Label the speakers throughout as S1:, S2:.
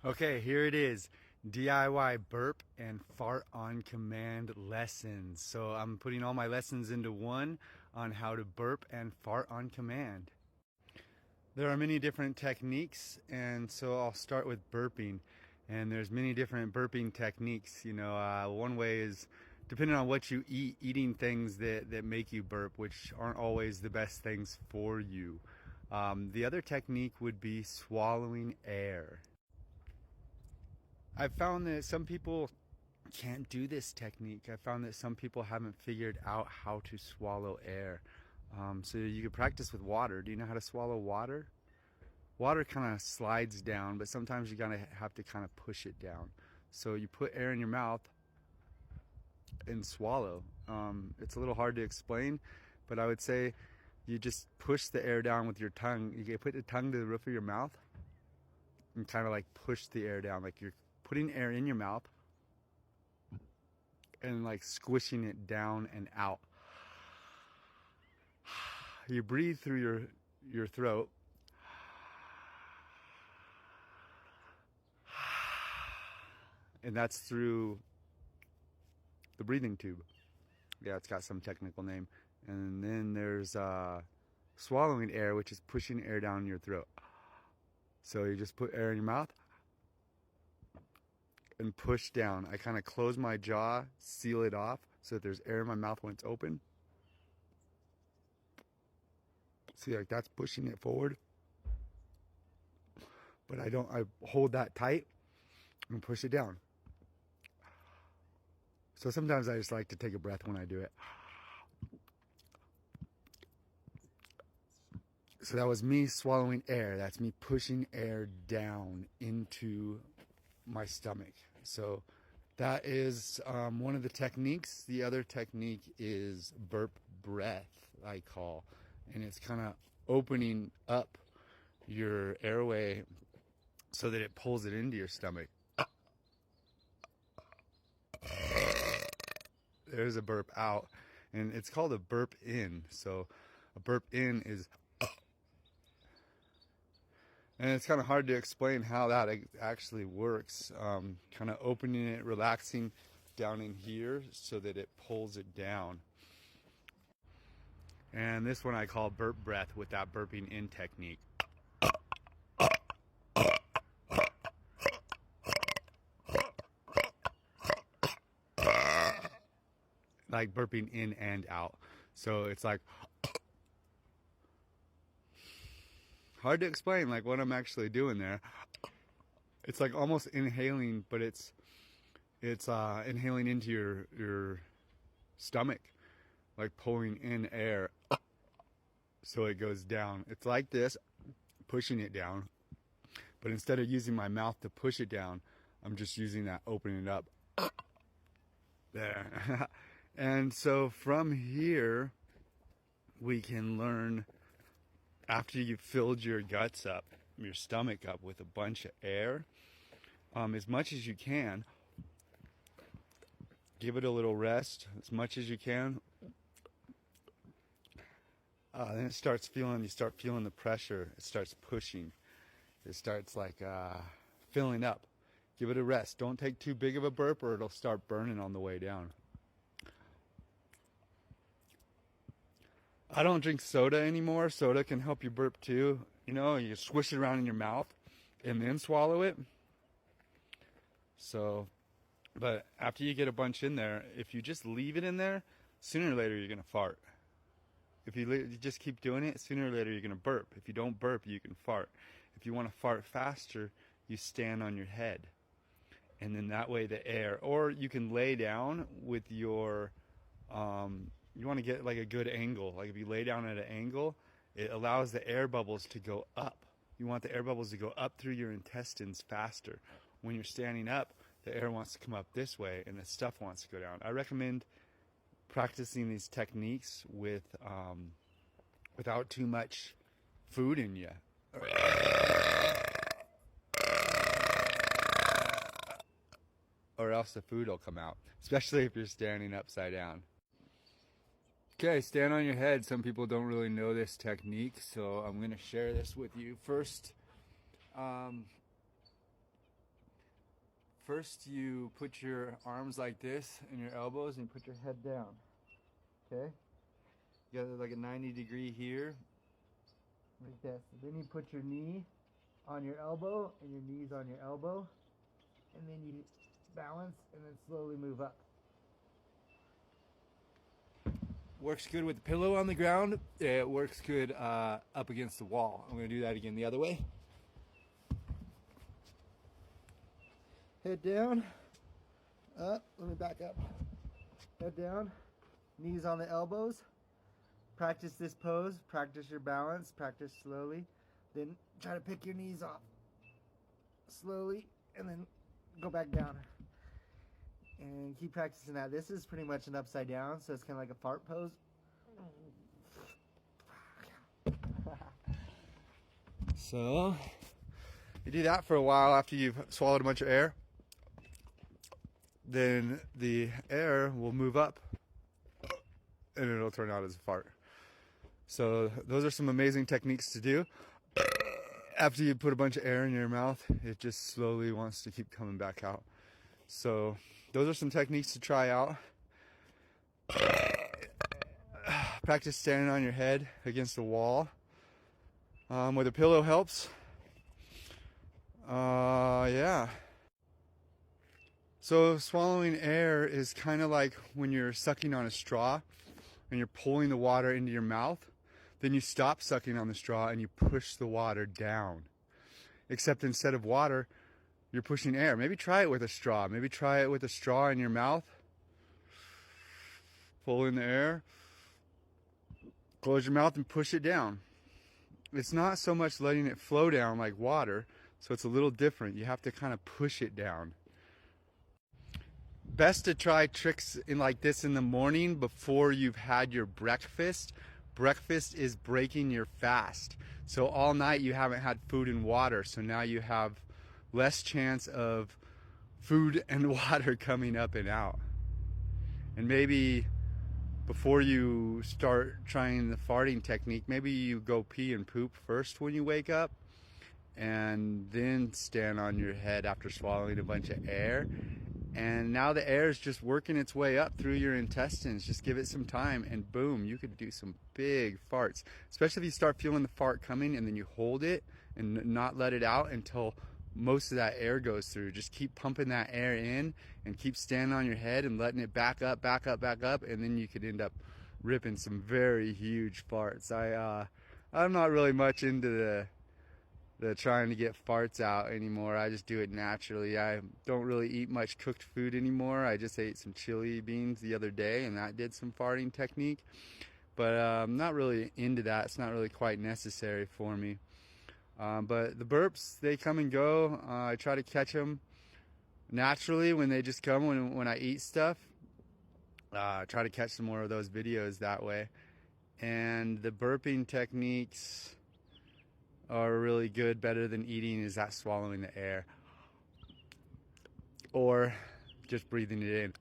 S1: Okay, here it is. DIY burp and fart on command lessons. So I'm putting all my lessons into one on how to burp and fart on command. There are many different techniques, and so I'll start with burping. And there's many different burping techniques. One way is depending on what you eat, eating things that make you burp, which aren't always the best things for you. The other technique would be swallowing air. I've found that some people can't do this technique. I found that some people haven't figured out how to swallow air. So you could practice with water. Do you know how to swallow water? Water kind of slides down, but sometimes you're gonna have to kind of push it down. So you put air in your mouth and swallow. It's a little hard to explain, but I would say you just push the air down with your tongue. You can put the tongue to the roof of your mouth and kind of like push the air down, like you're putting air in your mouth and like squishing it down and out. You breathe through your throat. And that's through the breathing tube. Yeah, it's got some technical name. And then there's swallowing air, which is pushing air down your throat. So you just put air in your mouth and push down. I kind of close my jaw, seal it off so that there's air in my mouth when it's open. See, like that's pushing it forward. But I hold that tight and push it down. So sometimes I just like to take a breath when I do it. So that was me swallowing air. That's me pushing air down into my stomach. So that is one of the techniques. The other technique is burp breath, I call. And it's kind of opening up your airway so that it pulls it into your stomach. There's a burp out, and it's called a burp in. So a burp in is, and it's kind of hard to explain how that actually works. Kind of opening it, relaxing down in here so that it pulls it down. And this one I call burp breath with that burping in technique. Like burping in and out. So it's like hard to explain like what I'm actually doing there. It's like almost inhaling, but it's inhaling into your stomach, like pulling in air so it goes down. It's like this, pushing it down, but instead of using my mouth to push it down, I'm just using that opening it up. There. And so from here, we can learn, after you've filled your guts up, your stomach up with a bunch of air, as much as you can, give it a little rest, as much as you can. Then you start feeling the pressure. It starts pushing. It starts like filling up. Give it a rest. Don't take too big of a burp or it'll start burning on the way down. I don't drink soda anymore. Soda can help you burp too. You swish it around in your mouth and then swallow it. So, but after you get a bunch in there, if you just leave it in there, sooner or later you're going to fart. If you just keep doing it, sooner or later you're going to burp. If you don't burp, you can fart. If you want to fart faster, you stand on your head. And then that way the air, or you can lay down with your, you want to get like a good angle. Like if you lay down at an angle, it allows the air bubbles to go up. You want the air bubbles to go up through your intestines faster. When you're standing up, the air wants to come up this way and the stuff wants to go down. I recommend practicing these techniques without too much food in you. Or else the food will come out, especially if you're standing upside down. Okay, stand on your head. Some people don't really know this technique, so I'm going to share this with you. First, first you put your arms like this and your elbows and you put your head down. Okay? You got like a 90-degree here. Like that. So then you put your knee on your elbow and your knees on your elbow. And then you balance and then slowly move up. Works good with the pillow on the ground. It works good up against the wall. I'm going to do that again the other way. Head down. Up. Let me back up. Head down. Knees on the elbows. Practice this pose. Practice your balance. Practice slowly. Then try to pick your knees off. Slowly. And then go back down. And keep practicing that. This is pretty much an upside down, so it's kind of like a fart pose. So, you do that for a while after you've swallowed a bunch of air. Then the air will move up and it'll turn out as a fart. So those are some amazing techniques to do. After you put a bunch of air in your mouth, it just slowly wants to keep coming back out. So those are some techniques to try out. Practice standing on your head against the wall. With a pillow helps. Yeah. So swallowing air is kind of like when you're sucking on a straw and you're pulling the water into your mouth. Then you stop sucking on the straw and you push the water down. Except instead of water, you're pushing air. Maybe try it with a straw. Maybe try it with a straw in your mouth. Pull in the air. Close your mouth and push it down. It's not so much letting it flow down like water, so it's a little different. You have to kind of push it down. Best to try tricks like this in the morning before you've had your breakfast. Breakfast is breaking your fast. So all night you haven't had food and water, so now you have less chance of food and water coming up and out. And maybe before you start trying the farting technique, maybe you go pee and poop first when you wake up and then stand on your head after swallowing a bunch of air. And now the air is just working its way up through your intestines. Just give it some time and boom, you could do some big farts. Especially if you start feeling the fart coming and then you hold it and not let it out until most of that air goes through. Just keep pumping that air in and keep standing on your head and letting it back up, back up, back up, and then you could end up ripping some very huge farts. I'm not really much into the trying to get farts out anymore. I just do it naturally. I don't really eat much cooked food anymore. I just ate some chili beans the other day and that did some farting technique. But I'm not really into that. It's not really quite necessary for me. But the burps, they come and go. I try to catch them naturally when they just come when I eat stuff. I try to catch some more of those videos that way. And the burping techniques are really good. Better than eating is that swallowing the air. Or just breathing it in.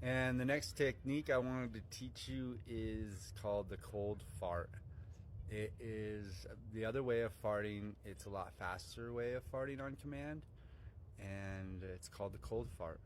S1: And the next technique I wanted to teach you is called the cold fart. It is the other way of farting. It's a lot faster way of farting on command, and it's called the cold fart.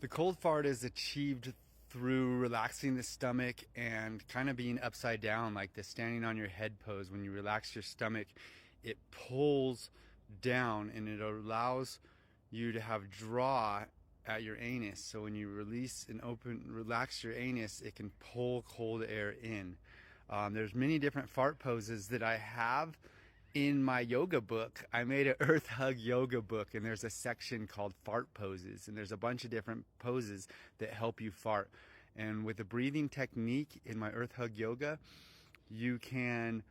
S1: The cold fart is achieved through relaxing the stomach and kind of being upside down, like the standing on your head pose. When you relax your stomach, it pulls down and it allows you to have draw at your anus. So when you release and relax your anus, it can pull cold air in. There's many different fart poses that I have in my yoga book. I made an Earth Hug yoga book, and there's a section called fart poses, and there's a bunch of different poses that help you fart. And with the breathing technique in my Earth Hug yoga, you can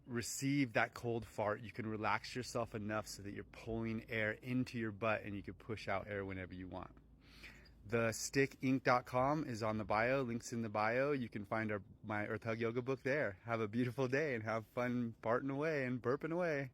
S1: receive that cold fart. You can relax yourself enough so that you're pulling air into your butt and you can push out air whenever you want. The stickinc.com is on the bio, links in the bio. You can find my Earth Hug yoga book there. Have a beautiful day and have fun farting away and burping away.